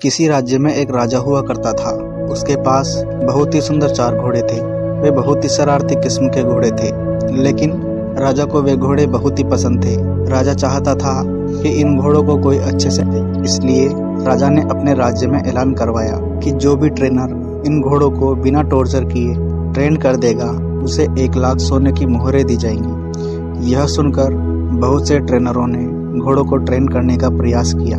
किसी राज्य में एक राजा हुआ करता था। उसके पास बहुत ही सुंदर 4 घोड़े थे। वे बहुत ही शरारती किस्म के घोड़े थे, लेकिन राजा को वे घोड़े बहुत ही पसंद थे। राजा चाहता था कि इन घोड़ों को कोई अच्छे से दे, इसलिए राजा ने अपने राज्य में ऐलान करवाया कि जो भी ट्रेनर इन घोड़ों को बिना टॉर्चर किए ट्रेन कर देगा, उसे 1 लाख सोने की मोहरें दी जाएंगी। यह सुनकर बहुत से ट्रेनरों ने घोड़ों को ट्रेन करने का प्रयास किया,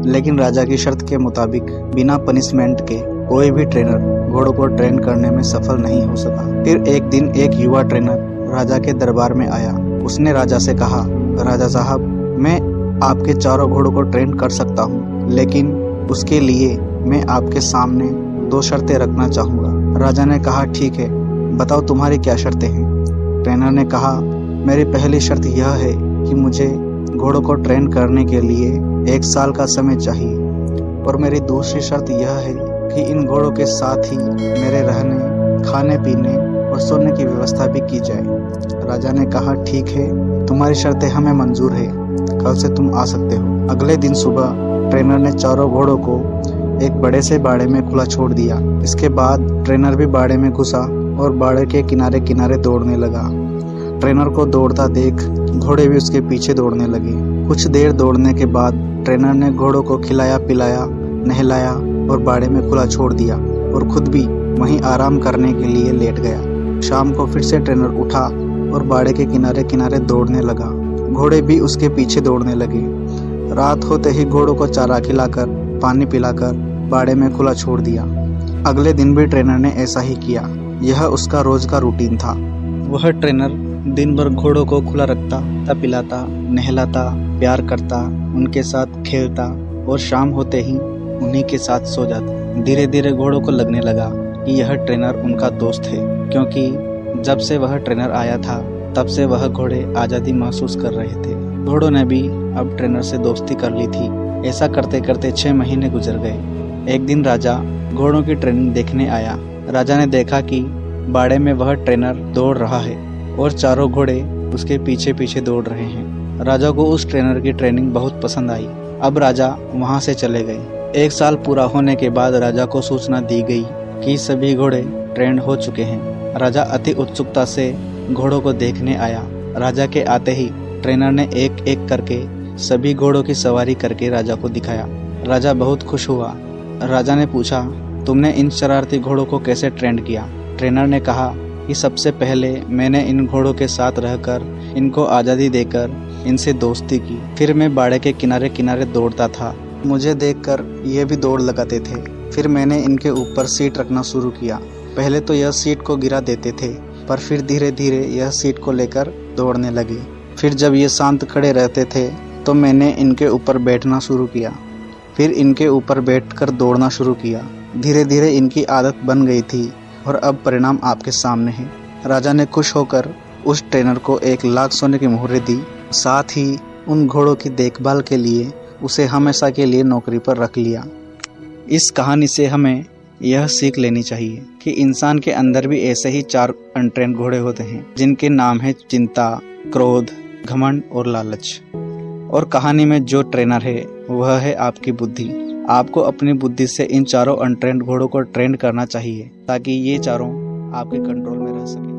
लेकिन राजा की शर्त के मुताबिक बिना पनिशमेंट के कोई भी ट्रेनर घोड़ों को ट्रेन करने में सफल नहीं हो सका। फिर एक दिन एक युवा ट्रेनर राजा के दरबार में आया। उसने राजा से कहा, राजा साहब, मैं आपके 4 घोड़ों को ट्रेन कर सकता हूँ, लेकिन उसके लिए मैं आपके सामने 2 शर्तें रखना चाहूँगा। राजा ने कहा, ठीक है, बताओ तुम्हारी क्या शर्तें हैं। ट्रेनर ने कहा, मेरी पहली शर्त यह है कि मुझे घोड़ों को ट्रेन करने के लिए 1 साल का समय चाहिए, और मेरी दूसरी शर्त यह है कि इन घोड़ों के साथ ही मेरे रहने, खाने पीने और सोने की व्यवस्था भी की जाए। राजा ने कहा, ठीक है, तुम्हारी शर्तें हमें मंजूर है, कल से तुम आ सकते हो। अगले दिन सुबह ट्रेनर ने 4 घोड़ों को एक बड़े से बाड़े में खुला छोड़ दिया। इसके बाद ट्रेनर भी बाड़े में घुसा और बाड़े के किनारे किनारे दौड़ने लगा। ट्रेनर को दौड़ता देख घोड़े भी उसके पीछे दौड़ने लगे। कुछ देर दौड़ने के बाद ट्रेनर ने घोड़ों को खिलाया पिलाया, नहलाया और बाड़े में खुला छोड़ दिया, और खुद भी वहीं आराम करने के लिए लेट गया। शाम को फिर से ट्रेनर उठा और बाड़े के किनारे किनारे दौड़ने लगा। घोड़े भी उसके पीछे दौड़ने लगे। रात होते ही घोड़ों को चारा खिलाकर, पानी पिलाकर बाड़े में खुला छोड़ दिया। अगले दिन भी ट्रेनर ने ऐसा ही किया। यह उसका रोज का रूटीन था। वह ट्रेनर दिन भर घोड़ों को खुला रखता, पिलाता, नहलाता, प्यार करता, उनके साथ खेलता और शाम होते ही उन्हीं के साथ सो जाता। धीरे धीरे घोड़ों को लगने लगा कि यह ट्रेनर उनका दोस्त है, क्योंकि जब से वह ट्रेनर आया था तब से वह घोड़े आज़ादी महसूस कर रहे थे। घोड़ों ने भी अब ट्रेनर से दोस्ती कर ली थी। ऐसा करते करते 6 महीने गुजर गए। एक दिन राजा घोड़ों की ट्रेनिंग देखने आया। राजा ने देखा कि बाड़े में वह ट्रेनर दौड़ रहा है और 4 घोड़े उसके पीछे पीछे दौड़ रहे हैं। राजा को उस ट्रेनर की ट्रेनिंग बहुत पसंद आई। अब राजा वहां से चले गए। 1 साल पूरा होने के बाद राजा को सूचना दी गई कि सभी घोड़े ट्रेंड हो चुके हैं। राजा अति उत्सुकता से घोड़ों को देखने आया। राजा के आते ही ट्रेनर ने एक एक करके सभी घोड़ों की सवारी करके राजा को दिखाया। राजा बहुत खुश हुआ। राजा ने पूछा, तुमने इन शरारती घोड़ों को कैसे ट्रेंड किया? ट्रेनर ने कहा कि सबसे पहले मैंने इन घोड़ों के साथ रहकर, इनको आज़ादी देकर इनसे दोस्ती की। फिर मैं बाड़े के किनारे किनारे दौड़ता था। मुझे देखकर ये भी दौड़ लगाते थे। फिर मैंने इनके ऊपर सीट रखना शुरू किया। पहले तो यह सीट को गिरा देते थे, पर फिर धीरे धीरे यह सीट को लेकर दौड़ने लगे। फिर जब ये शांत खड़े रहते थे तो मैंने इनके ऊपर बैठना शुरू किया। फिर इनके ऊपर बैठकर दौड़ना शुरू किया। धीरे धीरे इनकी आदत बन गई थी और अब परिणाम आपके सामने है। राजा ने खुश होकर उस ट्रेनर को 1 लाख सोने की मोहरें दी। साथ ही उन घोड़ों की देखभाल के लिए उसे हमेशा के लिए नौकरी पर रख लिया। इस कहानी से हमें यह सीख लेनी चाहिए कि इंसान के अंदर भी ऐसे ही 4 अनट्रेंड घोड़े होते हैं, जिनके नाम है चिंता, क्रोध, घमंड और लालच। और कहानी में जो ट्रेनर है वह है आपकी बुद्धि। आपको अपनी बुद्धि से इन 4 अनट्रेंड घोड़ों को ट्रेंड करना चाहिए, ताकि ये 4 आपके कंट्रोल में रह सके।